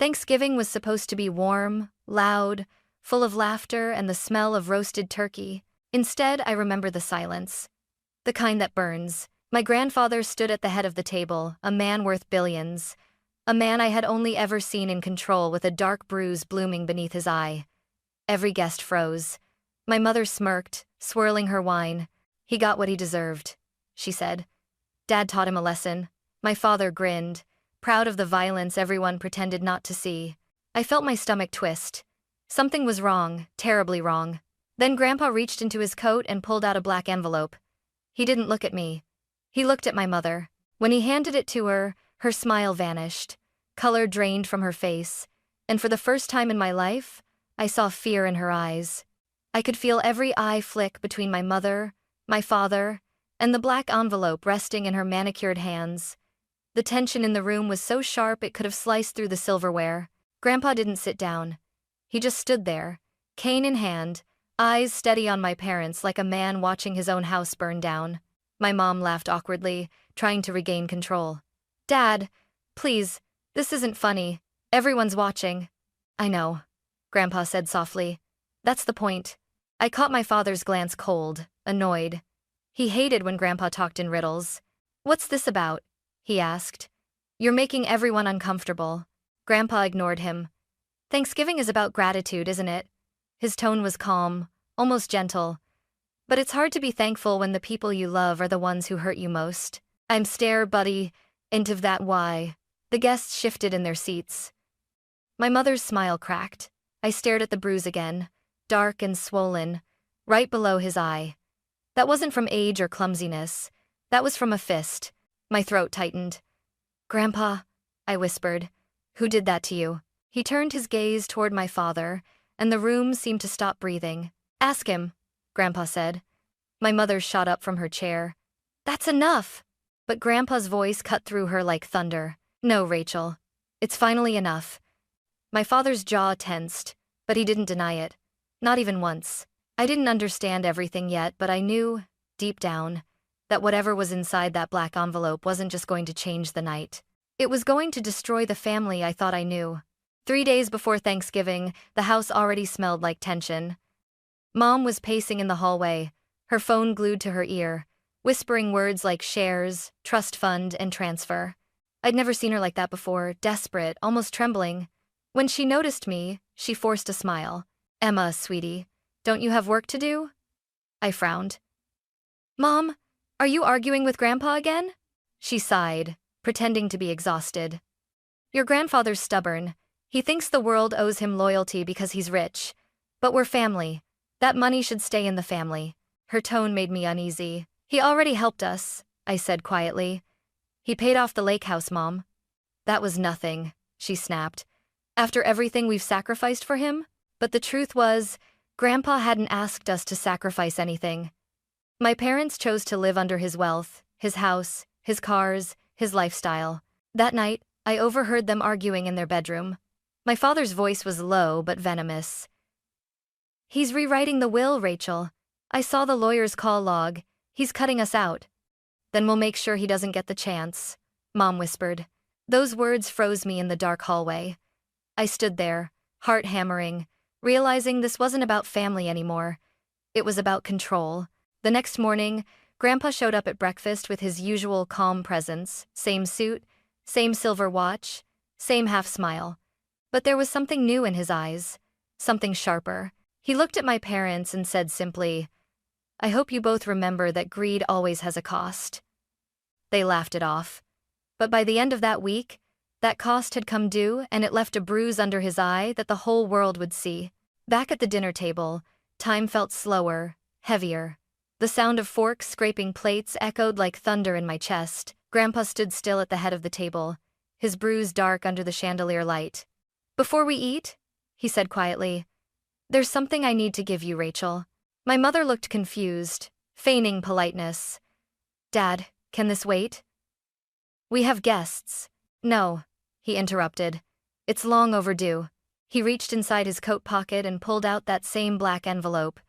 Thanksgiving was supposed to be warm, loud, full of laughter and the smell of roasted turkey. Instead, I remember the silence. The kind that burns. My grandfather stood at the head of the table, a man worth billions. A man I had only ever seen in control with a dark bruise blooming beneath his eye. Every guest froze. My mother smirked, swirling her wine. "He got what he deserved," she said. "Dad taught him a lesson." My father grinned, proud of the violence everyone pretended not to see. I felt my stomach twist. Something was wrong, terribly wrong. Then Grandpa reached into his coat and pulled out a black envelope. He didn't look at me. He looked at my mother. When he handed it to her, her smile vanished. Color drained from her face, and for the first time in my life, I saw fear in her eyes. I could feel every eye flick between my mother, my father, and the black envelope resting in her manicured hands. The tension in the room was so sharp it could have sliced through the silverware. Grandpa didn't sit down. He just stood there, cane in hand, eyes steady on my parents like a man watching his own house burn down. My mom laughed awkwardly, trying to regain control. "Dad, please, this isn't funny. Everyone's watching." "I know," Grandpa said softly. "That's the point." I caught my father's glance cold, annoyed. He hated when Grandpa talked in riddles. "What's this about?" he asked. "You're making everyone uncomfortable." Grandpa ignored him. "Thanksgiving is about gratitude, isn't it?" His tone was calm, almost gentle. "But it's hard to be thankful when the people you love are the ones who hurt you most." "I'm stare, buddy, into that why." The guests shifted in their seats. My mother's smile cracked. I stared at the bruise again, dark and swollen, right below his eye. That wasn't from age or clumsiness. That was from a fist. My throat tightened. "Grandpa," I whispered, "who did that to you?" He turned his gaze toward my father, and the room seemed to stop breathing. "Ask him," Grandpa said. My mother shot up from her chair. "That's enough!" But Grandpa's voice cut through her like thunder. "No, Rachel. It's finally enough." My father's jaw tensed, but he didn't deny it. Not even once. I didn't understand everything yet, but I knew, deep down, that whatever was inside that black envelope wasn't just going to change the night. It was going to destroy the family I thought I knew. 3 days before Thanksgiving, the house already smelled like tension. Mom was pacing in the hallway, her phone glued to her ear, whispering words like shares, trust fund, and transfer. I'd never seen her like that before, desperate, almost trembling. When she noticed me, she forced a smile. "Emma, sweetie, don't you have work to do?" I frowned. "Mom, are you arguing with Grandpa again?" She sighed, pretending to be exhausted. "Your grandfather's stubborn. He thinks the world owes him loyalty because he's rich. But we're family. That money should stay in the family." Her tone made me uneasy. "He already helped us," I said quietly. "He paid off the lake house, Mom." "That was nothing," she snapped. "After everything we've sacrificed for him?" But the truth was, Grandpa hadn't asked us to sacrifice anything. My parents chose to live under his wealth, his house, his cars, his lifestyle. That night, I overheard them arguing in their bedroom. My father's voice was low but venomous. "He's rewriting the will, Rachel. I saw the lawyer's call log. He's cutting us out." "Then we'll make sure he doesn't get the chance," Mom whispered. Those words froze me in the dark hallway. I stood there, heart hammering, realizing this wasn't about family anymore. It was about control. The next morning, Grandpa showed up at breakfast with his usual calm presence, same suit, same silver watch, same half smile. But there was something new in his eyes, something sharper. He looked at my parents and said simply, "I hope you both remember that greed always has a cost." They laughed it off. But by the end of that week, that cost had come due and it left a bruise under his eye that the whole world would see. Back at the dinner table, time felt slower, heavier. The sound of forks scraping plates echoed like thunder in my chest. Grandpa stood still at the head of the table, his bruise dark under the chandelier light. "Before we eat," he said quietly, "there's something I need to give you, Rachel." My mother looked confused, feigning politeness. "Dad, can this wait?" "We have guests." "No," he interrupted. "It's long overdue." He reached inside his coat pocket and pulled out that same black envelope.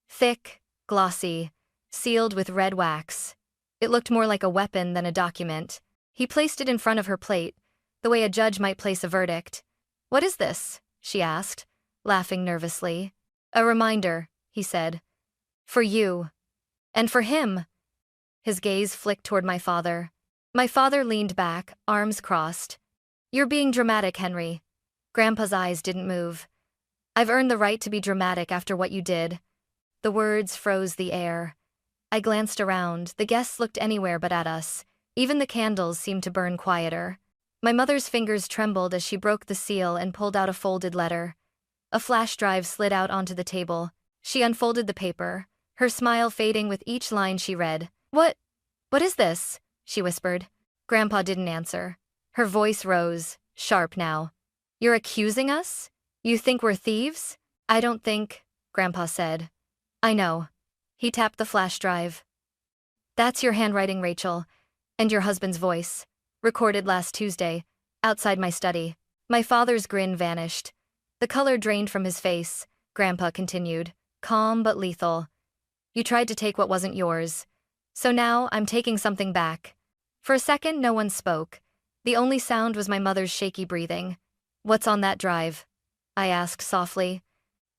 Thick, glossy, sealed with red wax. It looked more like a weapon than a document. He placed it in front of her plate, the way a judge might place a verdict. What is this? She asked, laughing nervously. A reminder, he said. For you. And for him. His gaze flicked toward my father. My father leaned back, arms crossed. You're being dramatic, Henry. Grandpa's eyes didn't move. I've earned the right to be dramatic after what you did. The words froze the air. I glanced around. The guests looked anywhere but at us. Even the candles seemed to burn quieter. My mother's fingers trembled as she broke the seal and pulled out a folded letter. A flash drive slid out onto the table. She unfolded the paper, her smile fading with each line she read. What is this? She whispered. Grandpa didn't answer. Her voice rose, sharp now. You're accusing us? You think we're thieves? I don't think, Grandpa said. I know. He tapped the flash drive. That's your handwriting, Rachel, and your husband's voice, recorded last Tuesday, outside my study. My father's grin vanished. The color drained from his face. Grandpa continued, calm but lethal. You tried to take what wasn't yours. So now I'm taking something back. For a second, no one spoke. The only sound was my mother's shaky breathing. What's on that drive? I asked softly.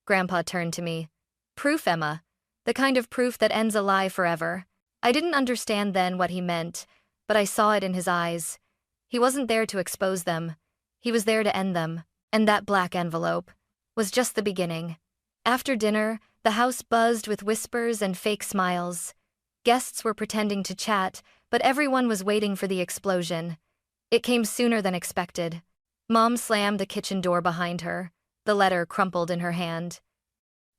Grandpa turned to me. Proof, Emma. The kind of proof that ends a lie forever. I didn't understand then what he meant, but I saw it in his eyes. He wasn't there to expose them. He was there to end them. And that black envelope was just the beginning. After dinner, the house buzzed with whispers and fake smiles. Guests were pretending to chat, but everyone was waiting for the explosion. It came sooner than expected. Mom slammed the kitchen door behind her. The letter crumpled in her hand.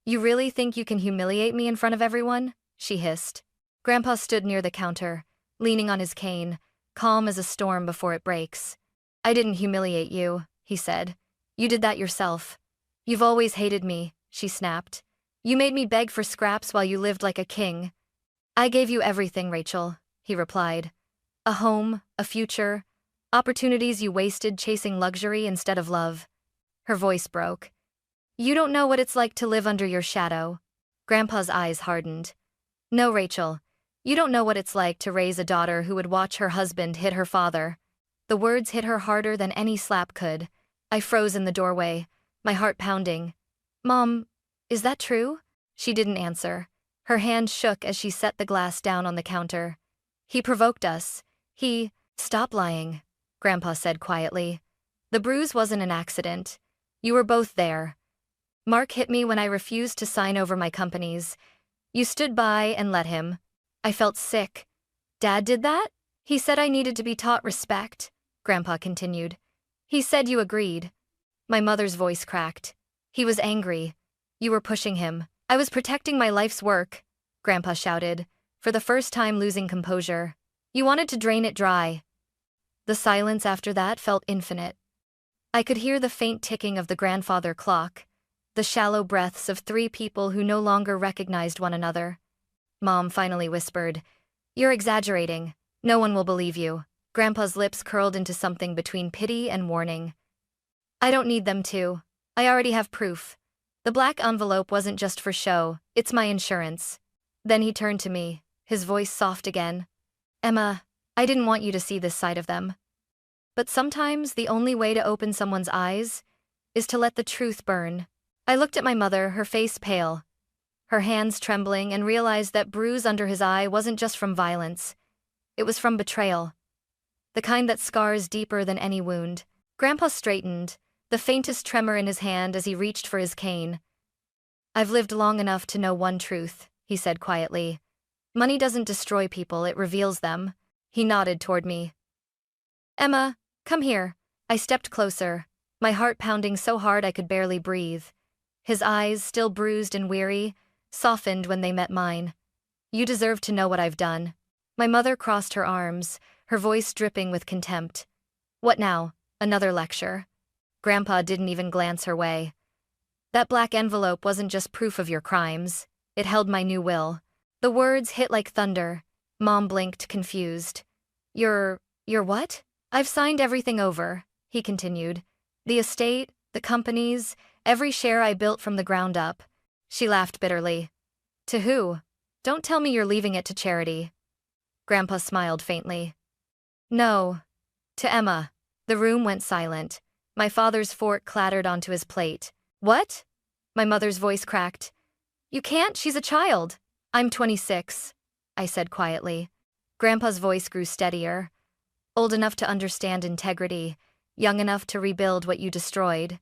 You really think you can humiliate me in front of everyone? She hissed. Grandpa stood near the counter, leaning on his cane, calm as a storm before it breaks. I didn't humiliate you, he said. You did that yourself. You've always hated me, she snapped. You made me beg for scraps while you lived like a king. I gave you everything, Rachel, he replied. A home, a future, opportunities you wasted chasing luxury instead of love. Her voice broke. You don't know what it's like to live under your shadow. Grandpa's eyes hardened. No, Rachel, you don't know what it's like to raise a daughter who would watch her husband hit her father. The words hit her harder than any slap could. I froze in the doorway, my heart pounding. Mom, is that true? She didn't answer. Her hand shook as she set the glass down on the counter. He provoked us. Stop lying, Grandpa said quietly. The bruise wasn't an accident. You were both there. Mark hit me when I refused to sign over my companies. You stood by and let him. I felt sick. Dad did that? He said I needed to be taught respect, Grandpa continued. He said you agreed. My mother's voice cracked. He was angry. You were pushing him. I was protecting my life's work, Grandpa shouted, for the first time losing composure. You wanted to drain it dry. The silence after that felt infinite. I could hear the faint ticking of the grandfather clock, the shallow breaths of three people who no longer recognized one another. Mom finally whispered, You're exaggerating. No one will believe you. Grandpa's lips curled into something between pity and warning. I don't need them to. I already have proof. The black envelope wasn't just for show, it's my insurance. Then he turned to me, his voice soft again. Emma, I didn't want you to see this side of them. But sometimes the only way to open someone's eyes is to let the truth burn. I looked at my mother, her face pale, her hands trembling, and realized that bruise under his eye wasn't just from violence. It was from betrayal. The kind that scars deeper than any wound. Grandpa straightened, the faintest tremor in his hand as he reached for his cane. I've lived long enough to know one truth, he said quietly. Money doesn't destroy people, it reveals them. He nodded toward me. Emma, come here. I stepped closer, my heart pounding so hard I could barely breathe. His eyes, still bruised and weary, softened when they met mine. You deserve to know what I've done. My mother crossed her arms, her voice dripping with contempt. What now? Another lecture? Grandpa didn't even glance her way. That black envelope wasn't just proof of your crimes. It held my new will. The words hit like thunder. Mom blinked, confused. You're what? I've signed everything over, he continued. The estate, the companies, every share I built from the ground up. She laughed bitterly. To who? Don't tell me you're leaving it to charity. Grandpa smiled faintly. No. To Emma. The room went silent. My father's fork clattered onto his plate. What? My mother's voice cracked. You can't, she's a child. I'm 26, I said quietly. Grandpa's voice grew steadier. Old enough to understand integrity, young enough to rebuild what you destroyed.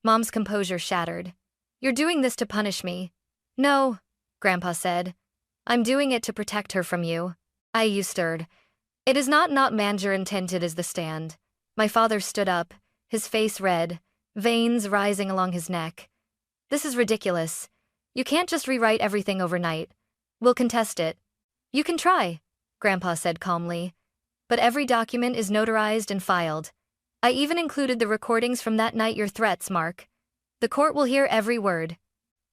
Mom's composure shattered. You're doing this to punish me. No, Grandpa said. I'm doing it to protect her from you. You stirred. It is not manager intended as the stand. My father stood up, his face red, veins rising along his neck. This is ridiculous. You can't just rewrite everything overnight. We'll contest it. You can try, Grandpa said calmly. But every document is notarized and filed. I even included the recordings from that night, your threats, Mark. The court will hear every word.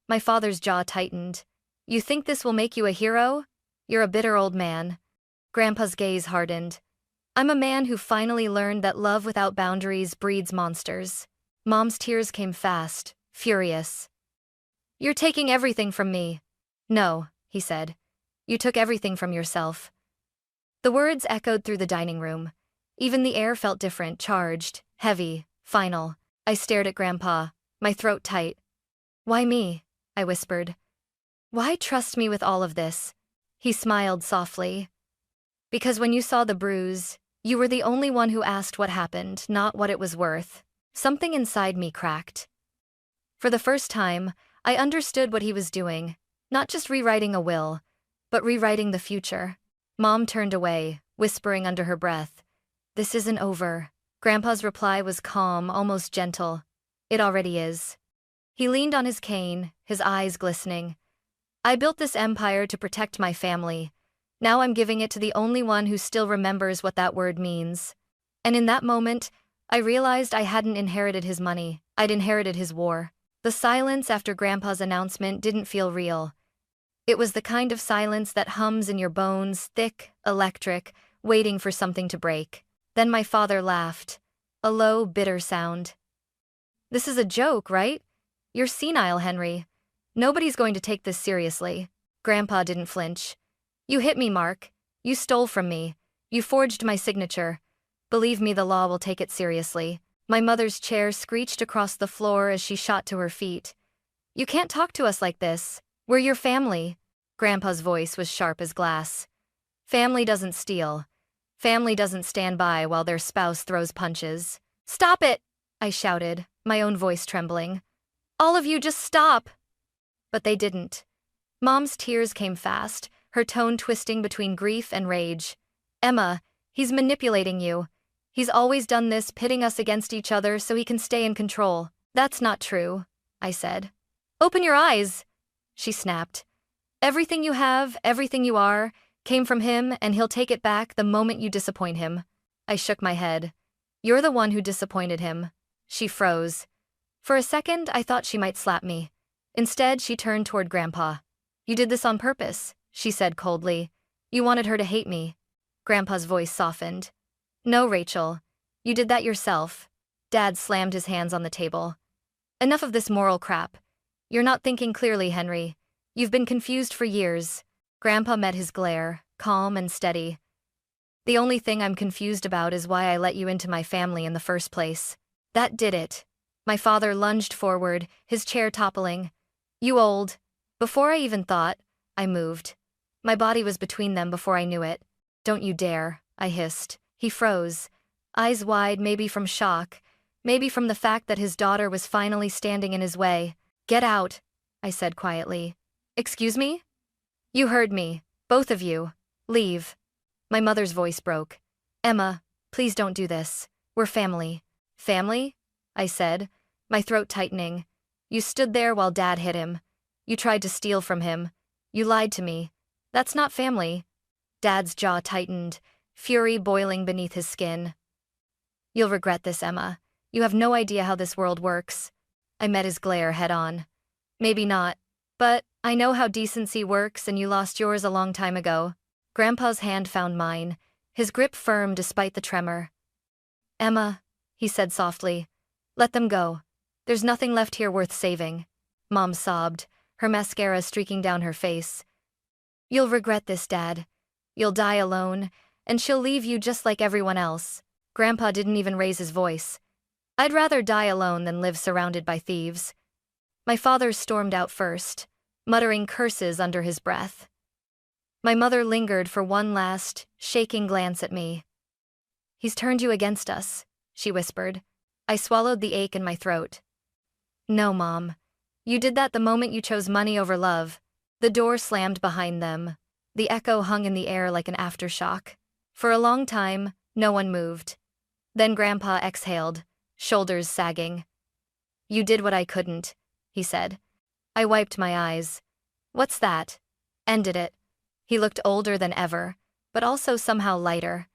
My father's jaw tightened. You think this will make you a hero? You're a bitter old man. Grandpa's gaze hardened. I'm a man who finally learned that love without boundaries breeds monsters. Mom's tears came fast, furious. You're taking everything from me. No, he said. You took everything from yourself. The words echoed through the dining room. Even the air felt different, charged, heavy, final. I stared at Grandpa, my throat tight. Why me? I whispered. Why trust me with all of this? He smiled softly. Because when you saw the bruise, you were the only one who asked what happened, not what it was worth. Something inside me cracked. For the first time, I understood what he was doing, not just rewriting a will, but rewriting the future. Mom turned away, whispering under her breath, This isn't over. Grandpa's reply was calm, almost gentle. It already is. He leaned on his cane, his eyes glistening. I built this empire to protect my family. Now I'm giving it to the only one who still remembers what that word means. And in that moment, I realized I hadn't inherited his money. I'd inherited his war. The silence after Grandpa's announcement didn't feel real. It was the kind of silence that hums in your bones, thick, electric, waiting for something to break. Then my father laughed. A low, bitter sound. This is a joke, right? You're senile, Henry. Nobody's going to take this seriously. Grandpa didn't flinch. You hit me, Mark. You stole from me. You forged my signature. Believe me, the law will take it seriously. My mother's chair screeched across the floor as she shot to her feet. You can't talk to us like this. We're your family. Grandpa's voice was sharp as glass. Family doesn't steal. Family doesn't stand by while their spouse throws punches. Stop it! I shouted, my own voice trembling. All of you, just stop! But they didn't. Mom's tears came fast, her tone twisting between grief and rage. Emma, he's manipulating you. He's always done this, pitting us against each other so he can stay in control. That's not true, I said. Open your eyes, she snapped. Everything you have, everything you are, came from him, and he'll take it back the moment you disappoint him. I shook my head. You're the one who disappointed him. She froze. For a second, I thought she might slap me. Instead, she turned toward Grandpa. You did this on purpose, she said coldly. You wanted her to hate me. Grandpa's voice softened. No, Rachel. You did that yourself. Dad slammed his hands on the table. Enough of this moral crap. You're not thinking clearly, Henry. You've been confused for years. Grandpa met his glare, calm and steady. The only thing I'm confused about is why I let you into my family in the first place. That did it. My father lunged forward, his chair toppling. You old. Before I even thought, I moved. My body was between them before I knew it. Don't you dare, I hissed. He froze, eyes wide, maybe from shock, maybe from the fact that his daughter was finally standing in his way. Get out, I said quietly. Excuse me? You heard me. Both of you. Leave. My mother's voice broke. Emma, please don't do this. We're family. Family? I said, my throat tightening. You stood there while Dad hit him. You tried to steal from him. You lied to me. That's not family. Dad's jaw tightened, fury boiling beneath his skin. You'll regret this, Emma. You have no idea how this world works. I met his glare head on. Maybe not, but I know how decency works, and you lost yours a long time ago. Grandpa's hand found mine, his grip firm despite the tremor. Emma, he said softly, let them go. There's nothing left here worth saving. Mom sobbed, her mascara streaking down her face. You'll regret this, Dad. You'll die alone, and she'll leave you just like everyone else. Grandpa didn't even raise his voice. I'd rather die alone than live surrounded by thieves. My father stormed out first, muttering curses under his breath. My mother lingered for one last, shaking glance at me. "He's turned you against us," she whispered. I swallowed the ache in my throat. "No, Mom. You did that the moment you chose money over love." The door slammed behind them. The echo hung in the air like an aftershock. For a long time, no one moved. Then Grandpa exhaled, shoulders sagging. "You did what I couldn't," he said. I wiped my eyes. "What's that?" "Ended it." He looked older than ever, but also somehow lighter.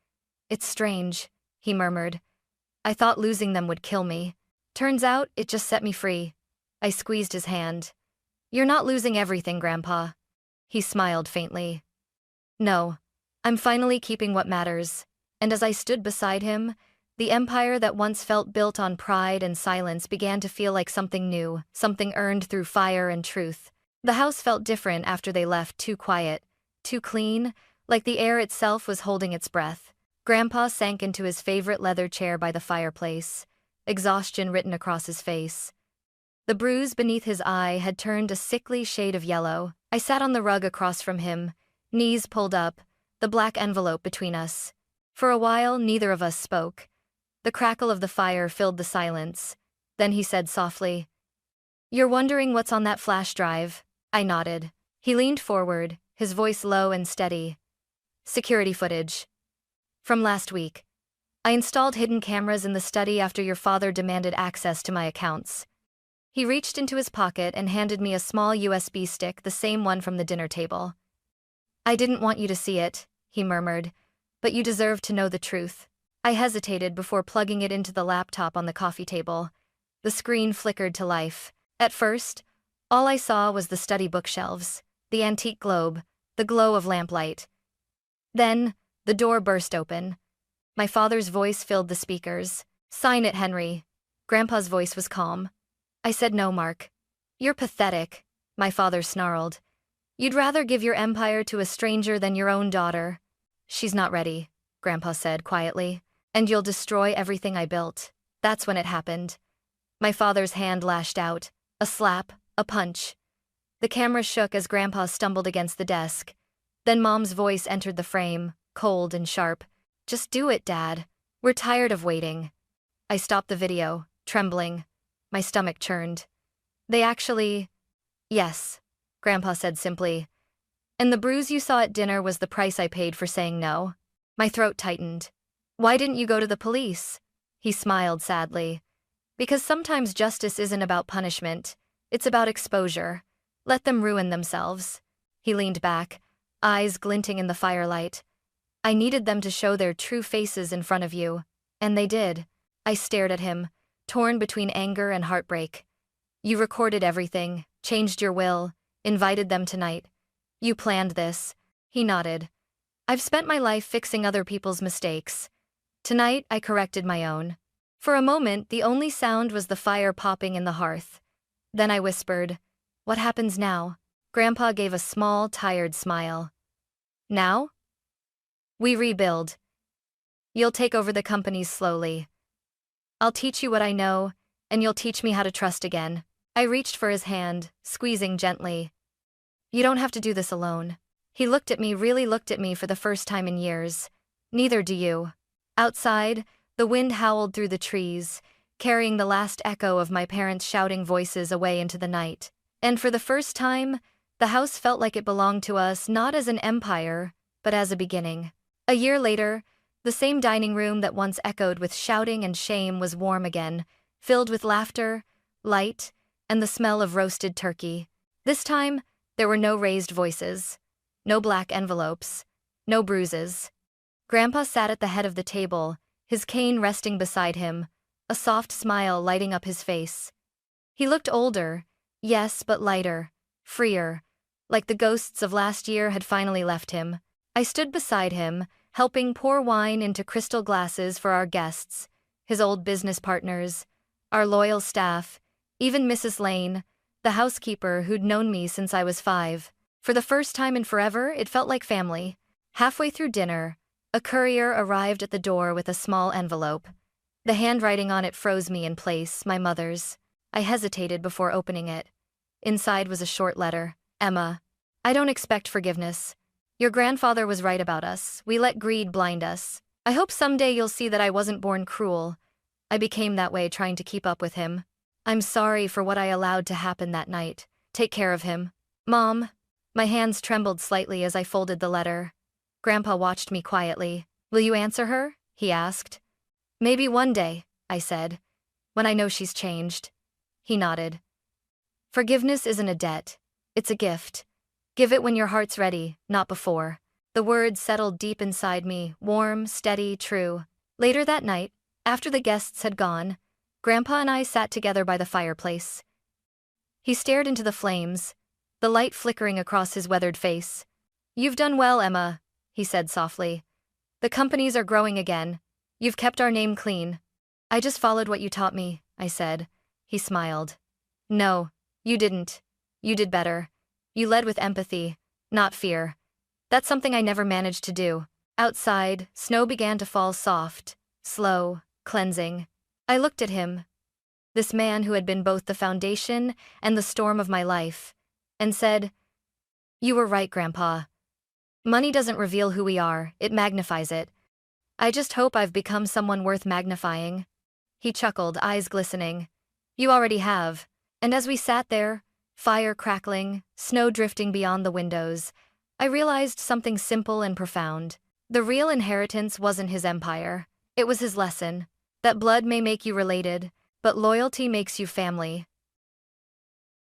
"It's strange," he murmured. "I thought losing them would kill me. Turns out, it just set me free." I squeezed his hand. "You're not losing everything, Grandpa." He smiled faintly. "No, I'm finally keeping what matters." And as I stood beside him, the empire that once felt built on pride and silence began to feel like something new, something earned through fire and truth. The house felt different after they left, too quiet, too clean, like the air itself was holding its breath. Grandpa sank into his favorite leather chair by the fireplace, exhaustion written across his face. The bruise beneath his eye had turned a sickly shade of yellow. I sat on the rug across from him, knees pulled up, the black envelope between us. For a while, neither of us spoke. The crackle of the fire filled the silence. Then he said softly, "You're wondering what's on that flash drive?" I nodded. He leaned forward, his voice low and steady. "Security footage. From last week. I installed hidden cameras in the study after your father demanded access to my accounts." He reached into his pocket and handed me a small USB stick, the same one from the dinner table. "I didn't want you to see it," he murmured, "but you deserve to know the truth." I hesitated before plugging it into the laptop on the coffee table. The screen flickered to life. At first, all I saw was the study bookshelves, the antique globe, the glow of lamplight. Then, the door burst open. My father's voice filled the speakers. "Sign it, Henry." Grandpa's voice was calm. I said, "No, Mark. You're pathetic," my father snarled. "You'd rather give your empire to a stranger than your own daughter." "She's not ready," Grandpa said quietly. "And you'll destroy everything I built." That's when it happened. My father's hand lashed out. A slap, a punch. The camera shook as Grandpa stumbled against the desk. Then Mom's voice entered the frame, cold and sharp. "Just do it, Dad. We're tired of waiting." I stopped the video, trembling. My stomach churned. "They actually—" "Yes," Grandpa said simply. "And the bruise you saw at dinner was the price I paid for saying no." My throat tightened. "Why didn't you go to the police?" He smiled sadly. "Because sometimes justice isn't about punishment. It's about exposure. Let them ruin themselves." He leaned back, eyes glinting in the firelight. "I needed them to show their true faces in front of you. And they did." I stared at him, torn between anger and heartbreak. "You recorded everything, changed your will, invited them tonight. You planned this." He nodded. "I've spent my life fixing other people's mistakes. Tonight, I corrected my own." For a moment, the only sound was the fire popping in the hearth. Then I whispered, "What happens now?" Grandpa gave a small, tired smile. "Now? We rebuild. You'll take over the companies slowly. I'll teach you what I know, and you'll teach me how to trust again." I reached for his hand, squeezing gently. "You don't have to do this alone." He looked at me, really looked at me for the first time in years. "Neither do you." Outside, the wind howled through the trees, carrying the last echo of my parents' shouting voices away into the night. And for the first time, the house felt like it belonged to us, not as an empire, but as a beginning. A year later, the same dining room that once echoed with shouting and shame was warm again, filled with laughter, light, and the smell of roasted turkey. This time, there were no raised voices, no black envelopes, no bruises. Grandpa sat at the head of the table, his cane resting beside him, a soft smile lighting up his face. He looked older, yes, but lighter, freer, like the ghosts of last year had finally left him. I stood beside him, helping pour wine into crystal glasses for our guests, his old business partners, our loyal staff, even Mrs. Lane, the housekeeper who'd known me since I was 5. For the first time in forever, it felt like family. Halfway through dinner, a courier arrived at the door with a small envelope. The handwriting on it froze me in place, my mother's. I hesitated before opening it. Inside was a short letter. Emma, I don't expect forgiveness. Your grandfather was right about us. We let greed blind us. I hope someday you'll see that I wasn't born cruel. I became that way trying to keep up with him. I'm sorry for what I allowed to happen that night. Take care of him. Mom. My hands trembled slightly as I folded the letter. Grandpa watched me quietly. Will you answer her? He asked. Maybe one day, I said. When I know she's changed. He nodded. Forgiveness isn't a debt. It's a gift. Give it when your heart's ready, not before. The words settled deep inside me, warm, steady, true. Later that night, after the guests had gone, Grandpa and I sat together by the fireplace. He stared into the flames, the light flickering across his weathered face. You've done well, Emma, he said softly. The companies are growing again. You've kept our name clean. I just followed what you taught me, I said. He smiled. No, you didn't. You did better. You led with empathy, not fear. That's something I never managed to do. Outside, snow began to fall soft, slow, cleansing. I looked at him, this man who had been both the foundation and the storm of my life, and said, You were right, Grandpa. Money doesn't reveal who we are, it magnifies it. I just hope I've become someone worth magnifying. He chuckled, eyes glistening. You already have. And as we sat there, fire crackling, snow drifting beyond the windows, I realized something simple and profound. The real inheritance wasn't his empire. It was his lesson. That blood may make you related, but loyalty makes you family.